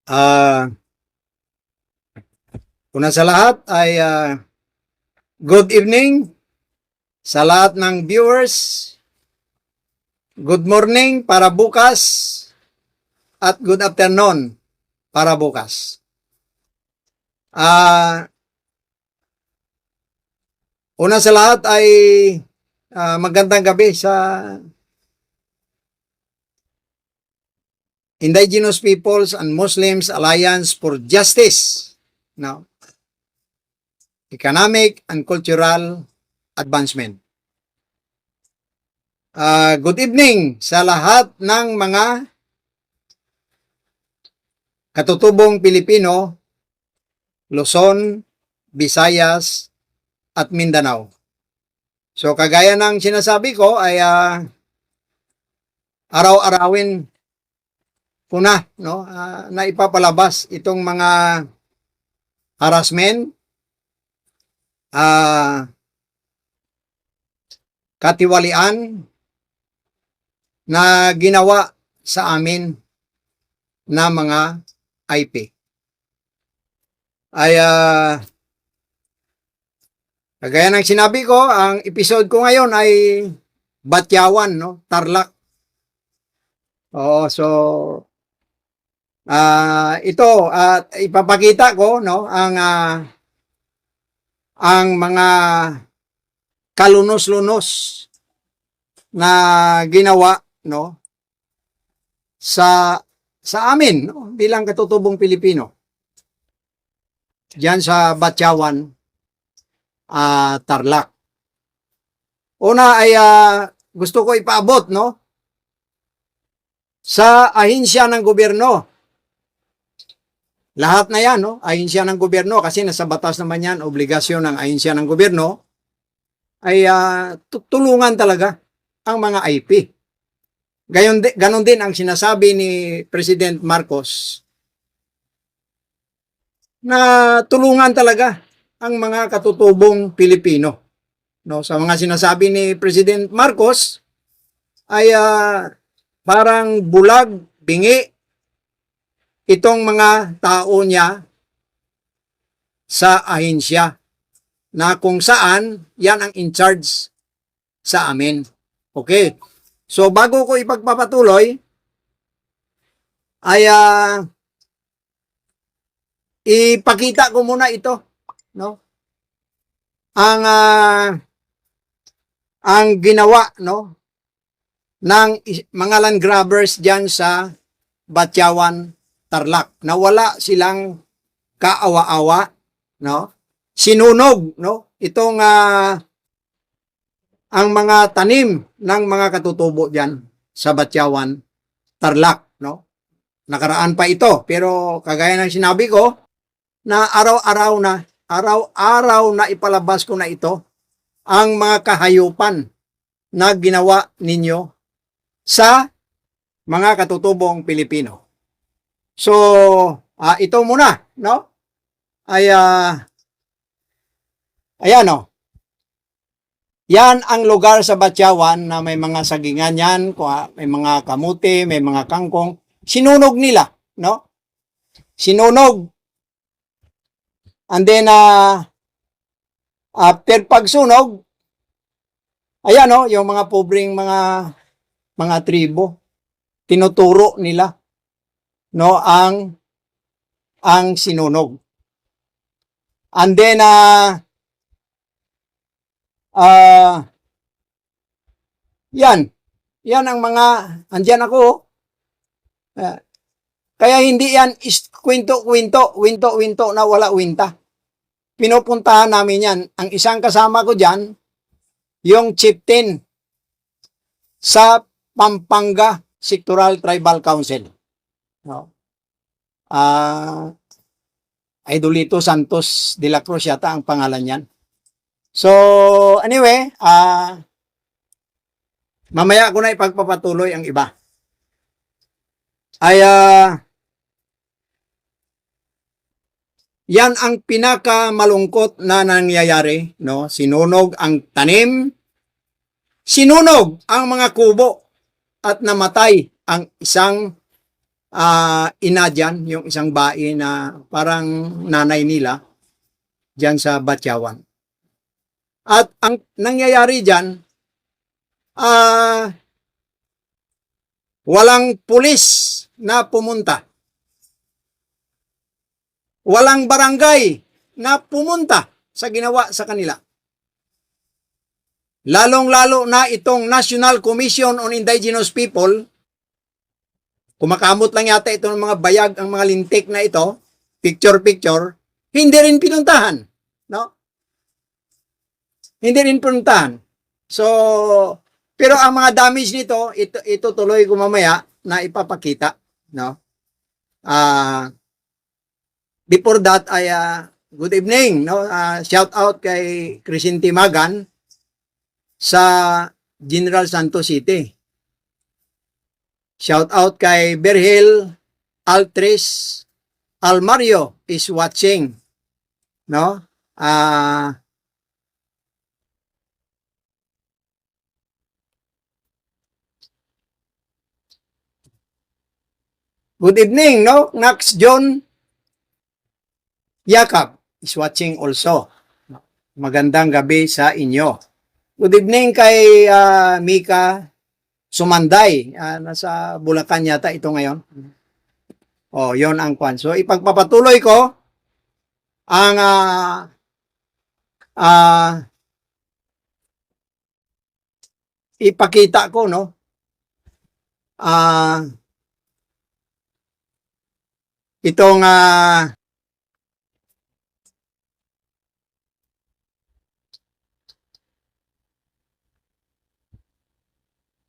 Ah, Una sa lahat ay good evening sa lahat ng viewers. Good morning para bukas at good afternoon para bukas. Una sa lahat ay magandang gabi sa Indigenous Peoples and Muslims Alliance for Justice, no? Economic and Cultural Advancement. Good evening sa lahat ng mga katutubong Pilipino, Luzon, Visayas, at Mindanao. So kagaya ng sinasabi ko ay araw-arawin ko na, no, na ipapalabas itong mga harassment, katiwalian na ginawa sa amin na mga IP. Ay kagaya ng sinabi ko, ang episode ko ngayon ay Batyawan, no, Tarlac. So ito ipapakita ko, no, ang mga kalunos-lunos na ginawa, no, sa amin, no, bilang katutubong Pilipino diyan sa Batyawan, Tarlac. Una ay gusto ko ipaabot, no, sa ahensya ng gobyerno. Lahat na yan, no, ahensya ng gobyerno, kasi nasa batas naman yan, obligasyon ng ahensya ng gobyerno ay tulungan talaga ang mga IP. Ganon din ang sinasabi ni President Marcos na tulungan talaga ang mga katutubong Pilipino. No, sa mga sinasabi ni President Marcos ay parang bulag, bingi itong mga tao niya sa ahensya na kung saan yan ang in charge sa amin. Okay. So bago ko ipagpapatuloy ay ipakita ko muna ito, no? Ang ginawa, no, ng mga land grabbers diyan sa Batyawan, Tarlac. Nawala silang kaawa-awa, no? Sinunog, no, itong ang mga tanim ng mga katutubo diyan sa Batyawan, Tarlac, no? Nakaraan pa ito, pero kagaya ng sinabi ko na araw-araw na ipalabas ko na ito ang mga kahayupan na ginawa ninyo sa mga katutubong Pilipino. So, ito muna, no? Ay ayan, no. Yan ang lugar sa Batyawan na may mga sagingan yan, may mga kamuti, may mga kangkong. Sinunog nila, no? Sinunog. And then, after pagsunog, ayan, no, yung mga pobreng mga tribo, tinuturo nila, no, ang sinunog. And then, yan ang mga, andyan ako, kaya hindi yan kwento na wala winta. Pinupuntahan namin yan. Ang isang kasama ko dyan, yung chieftain sa Pampanga Sectoral Tribal Council. No? Idolito Santos de la Cruz yata ang pangalan yan. So, anyway, mamaya ko na ipagpapatuloy ang iba. Ay, yan ang pinakamalungkot na nangyayari, no? Sinunog ang tanim, sinunog ang mga kubo, at namatay ang isang ina dyan, yung isang bae na parang nanay nila dyan sa Batyawan. At ang nangyayari dyan, walang pulis na pumunta. Walang barangay na pumunta sa ginawa sa kanila. Lalong-lalo na itong National Commission on Indigenous People, kumakamot lang yata ito ng mga bayag, ang mga lintik na ito, picture-picture, hindi rin pinuntahan. No? Hindi rin pinuntahan. So, pero ang mga damage nito, ito tuloy ko mamaya na ipapakita. No? Before that, ay good evening. No? Shout out kay Crescente Magan sa General Santos City. Shout out kay Berhel Altris Almario is watching. No? Good evening, no? Nax John Yakab is watching also. Magandang gabi sa inyo. Good evening kay Mika Sumanday. Nasa Bulacan yata ito ngayon. Oh, yon ang kwan. So, ipagpapatuloy ko ang ipakita ko, no?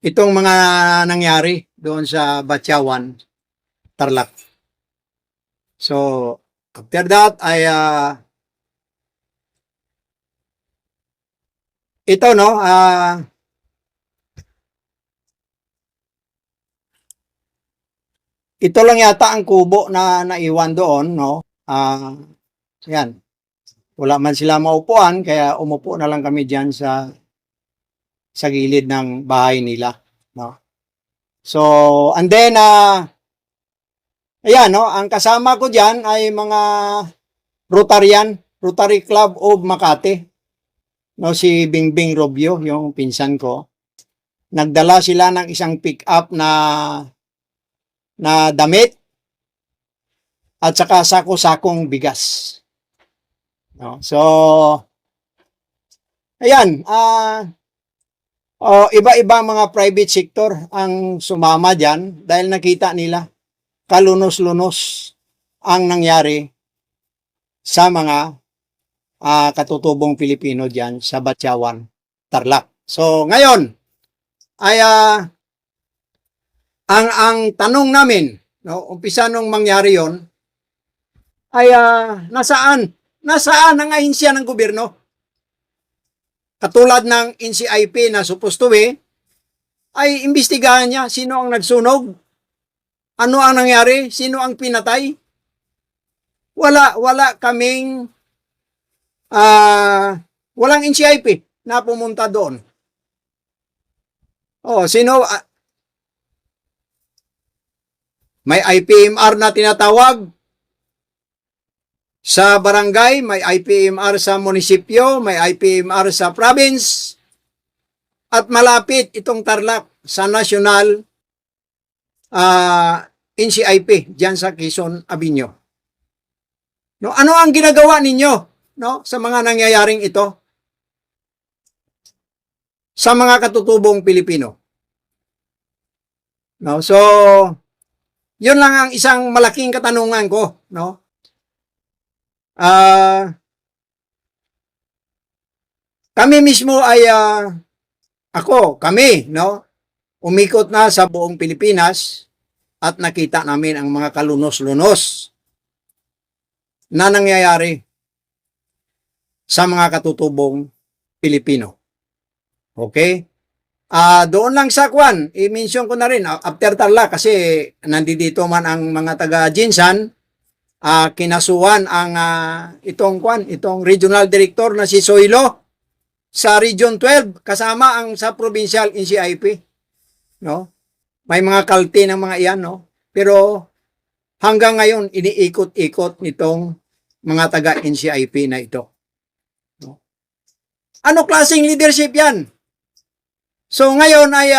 Itong mga nangyari doon sa Batyawan, Tarlac. So, after that ay ito, no, ito lang yata ang kubo na naiwan doon, no? Yan. Wala man sila maupuan, kaya umupo na lang kami diyan sa gilid ng bahay nila, no? So, and then ayan, no, ang kasama ko diyan ay mga Rotary Club of Makati. No, si Bingbing Robio, yung pinsan ko. Nagdala sila ng isang pick-up na damit at saka sako-sakong bigas. No? So, ayan, iba-iba mga private sector ang sumama dyan dahil nakita nila kalunos-lunos ang nangyari sa mga katutubong Pilipino dyan sa Batyawan, Tarlac. So, ngayon, ay ang tanong namin, no, umpisa nung mangyari yon ay nasaan ang ahensya ng gobyerno? Katulad ng NCIP na supposed to be, ay imbestigahan niya sino ang nagsunog, ano ang nangyari, sino ang pinatay. Wala kaming walang NCIP na pumunta doon. Sino may IPMR na tinatawag sa barangay, may IPMR sa munisipyo, may IPMR sa province, at malapit itong Tarlac sa national NCIP diyan sa Quezon Avenue. No, ano ang ginagawa ninyo, no, sa mga nangyayaring ito sa mga katutubong Pilipino? No, so yun lang ang isang malaking katanungan ko, no? Kami mismo ay kami, no? Umikot na sa buong Pilipinas at nakita namin ang mga kalunos-lunos na nangyayari sa mga katutubong Pilipino. Okay? Doon lang sa kwan, i-mention ko na rin, after Tarlac, kasi nandito man ang mga taga-Jinsan, kinasuhan ang itong regional director na si Soilo sa Region 12, kasama ang sa provincial NCIP. No? May mga kalti ng mga iyan, no? Pero hanggang ngayon iniikot-ikot nitong mga taga-NCIP na ito. Ano klaseng leadership yan? So ngayon ay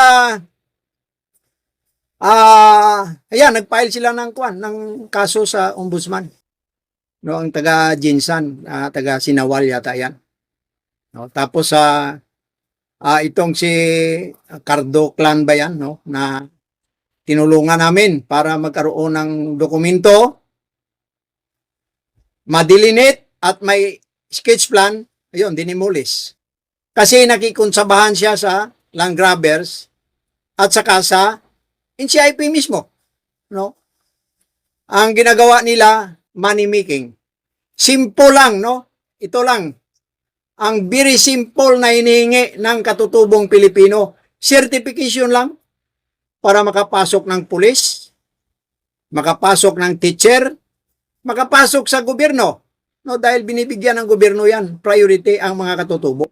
ayan, nag-file sila ng kaso sa ombudsman. No, ang taga Jinsan, taga Sinawal yata yan. No, tapos itong si Cardo Clan ba yan, no, na tinulungan namin para magkaroon ng dokumento, madilinit at may sketch plan, ayun, dinimulis. Kasi nakikonsabahan siya sa land grabbers at saka sa NCIP mismo, no? Ang ginagawa nila, money making. Simple lang, no? Ito lang. Ang very simple na hinihingi ng katutubong Pilipino, certification lang para makapasok ng pulis, makapasok ng teacher, makapasok sa gobyerno. No, dahil binibigyan ng gobyerno yan, priority ang mga katutubo.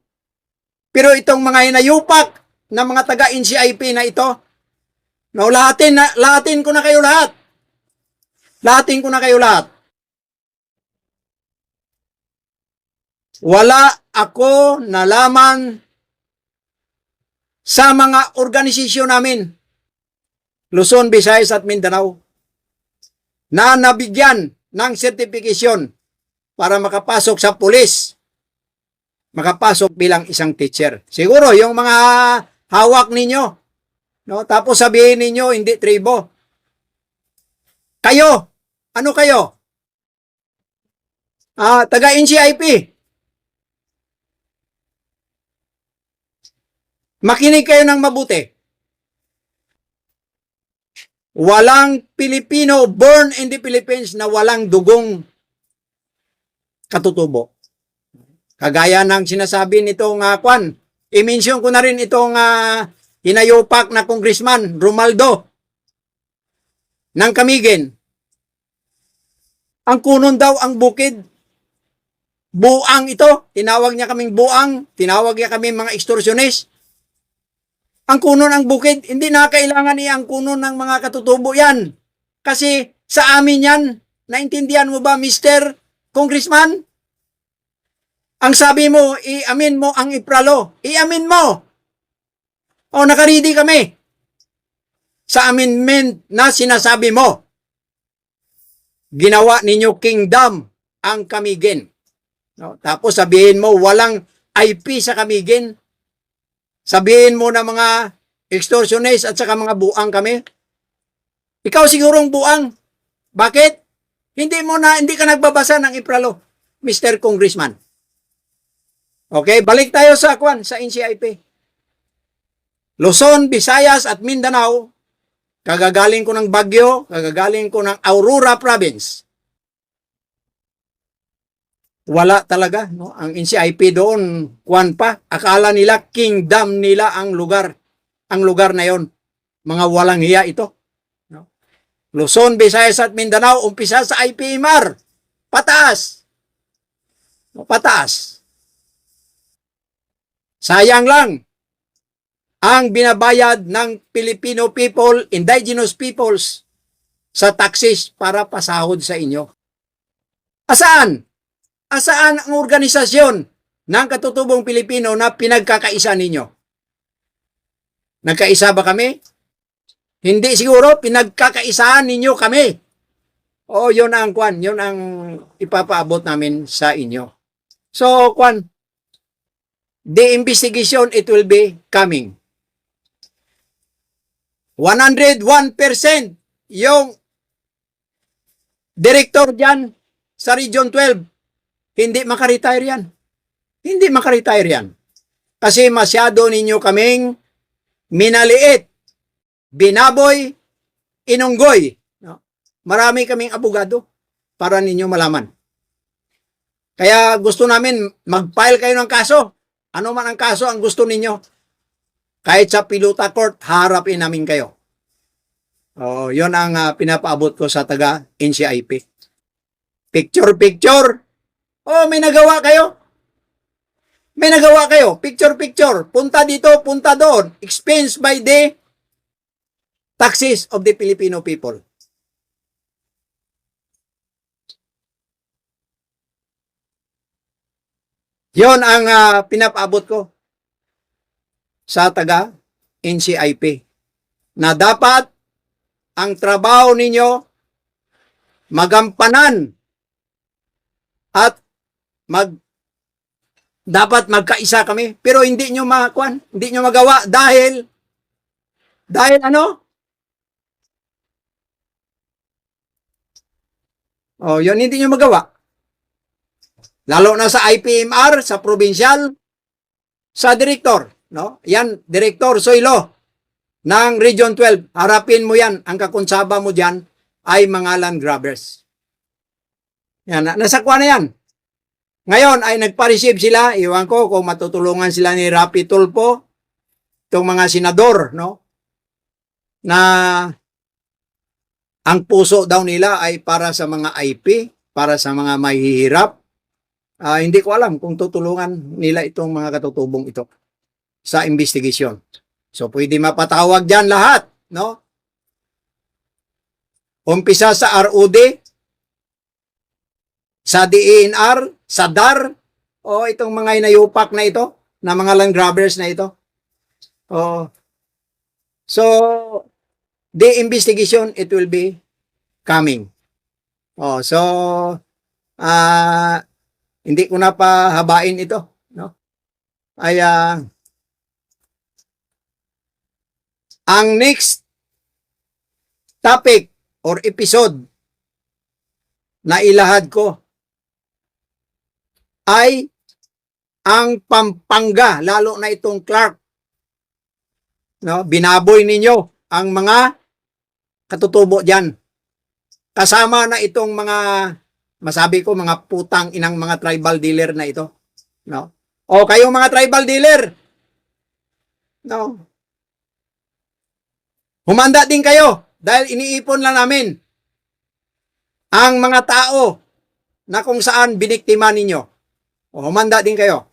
Pero itong mga hinayupak na mga taga-NCIP na ito, no, lahatin ko na kayo lahat. Lahatin ko na kayo lahat. Wala ako nalaman sa mga organisasyon namin, Luzon, Visayas at Mindanao, na nabigyan ng certification para makapasok sa pulis, makapasok bilang isang teacher. Siguro yung mga hawak ninyo, no? Tapos sabihin ninyo hindi tribo. Kayo, ano kayo? Taga-NCIP. Makinig kayo ng mabuti. Walang Pilipino born in the Philippines na walang dugong katutubo. Kagaya ng sinasabi nitong i-mention ko na rin itong hinayupak na congressman Romualdo ng Camiguin. Ang kunon daw ang bukid. Buang ito. Tinawag niya kaming buang. Tinawag niya kaming mga extortionist. Ang kunon ang bukid, hindi na kailangan ang kunon ng mga katutubo yan. Kasi sa amin yan, naintindihan mo ba, Mr. Congressman? Ang sabi mo, i-amin mo ang ipralo. I-amin mo. O, nakaredy kami sa amendment na sinasabi mo. Ginawa ninyo kingdom ang Camiguin. No? Tapos sabihin mo, walang IP sa Camiguin. Sabihin mo na mga extortionist at saka mga buang kami. Ikaw sigurong buang. Bakit? Hindi ka nagbabasa ng ipralo, Mr. Congressman. Okay, balik tayo sa NCIP. Luzon, Visayas at Mindanao, kagagaling ko ng Baguio, kagagaling ko ng Aurora Province. Wala talaga, no? Ang NCIP doon, akala nila kingdom nila ang lugar na yon. Mga walang hiya ito. No? Luzon, Visayas at Mindanao, umpisa sa IPMR. Pataas. No, pataas. Sayang lang ang binabayad ng Filipino people, indigenous peoples sa taxes para pasahod sa inyo. Asaan? Asaan ang organisasyon ng katutubong Pilipino na pinagkakaisa ninyo? Nagkaisa ba kami? Hindi siguro, pinagkakaisahan ninyo kami. O, yun ang yun ang ipapaabot namin sa inyo. So, the investigation, it will be coming. 101% yung director dyan sa Region 12, hindi makaretire yan. Hindi makaretire yan. Kasi masyado ninyo kaming minaliit, binaboy, inunggoy. No? Marami kaming abogado para ninyo malaman. Kaya gusto namin mag-file kayo ng kaso. Ano man ang kaso ang gusto ninyo. Kahit sa Piluta Court, harapin namin kayo. Yun ang pinapaabot ko sa taga-NCIP. Picture. May nagawa kayo. May nagawa kayo. Picture. Punta dito, punta doon. Expense by the taxes of the Filipino people. Yon ang pinapaabot ko sa taga NCIP na dapat ang trabaho ninyo magampanan at dapat magkaisa kami, pero hindi nyo hindi nyo magawa dahil ano? Oh, yun hindi nyo magawa. Lalo na sa IPMR, sa provincial, sa direktor, no? Yan, Direktor Soylo ng Region 12. Harapin mo yan. Ang kakonsaba mo diyan ay mga land grabbers. Yan, nasakwa na yan. Ngayon ay nagpa-receive sila, iwan ko kung matutulungan sila ni Rapi Tulfo, itong mga senador, no? Na ang puso daw nila ay para sa mga IP, para sa mga mahihirap. Hindi ko alam kung tutulungan nila itong mga katutubong ito sa investigasyon. So pwede mapatawag dyan lahat, no? Umpisa sa ROD, sa DENR, sa DAR, o itong mga inayupak na ito, na mga land grabbers na ito. So, the investigation, it will be coming. So, hindi ko na pahabain ito, no? Ay, ang next topic or episode na ilahad ko ay ang Pampanga, lalo na itong Clark. No? Binaboy ninyo ang mga katutubo dyan. Kasama na itong mga, masabi ko, mga putang inang mga tribal dealer na ito. No? O kayong mga tribal dealer, no? Humanda din kayo dahil iniipon lang namin ang mga tao na kung saan biniktima ninyo. O humanda din kayo.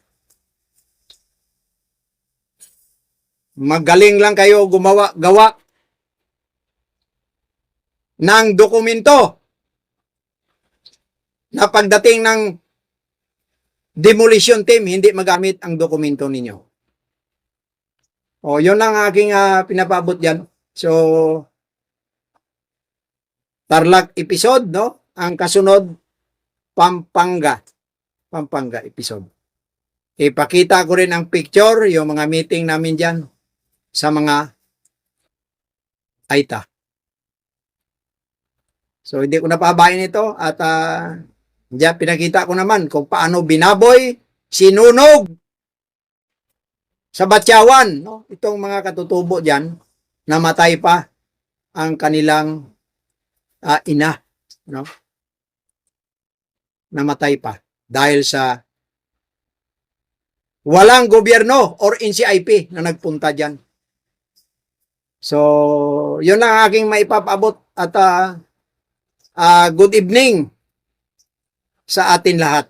Magaling lang kayo gawa ng dokumento na pagdating ng demolition team, hindi magamit ang dokumento ninyo. O, yun lang aking pinapabot dyan. So, Tarlac episode, no? Ang kasunod, Pampanga episode. Ipakita ko rin ang picture, yung mga meeting namin dyan sa mga AITA. So, hindi ko napabayin ito at diyan pinakita ko naman kung paano binaboy, sinunog sa Batyawan, no? Itong mga katutubo dyan, namatay pa ang kanilang ina, no? Namatay pa dahil sa walang gobyerno or NCIP na nagpunta dyan. So, yun lang aking maipapabot at good evening sa atin lahat.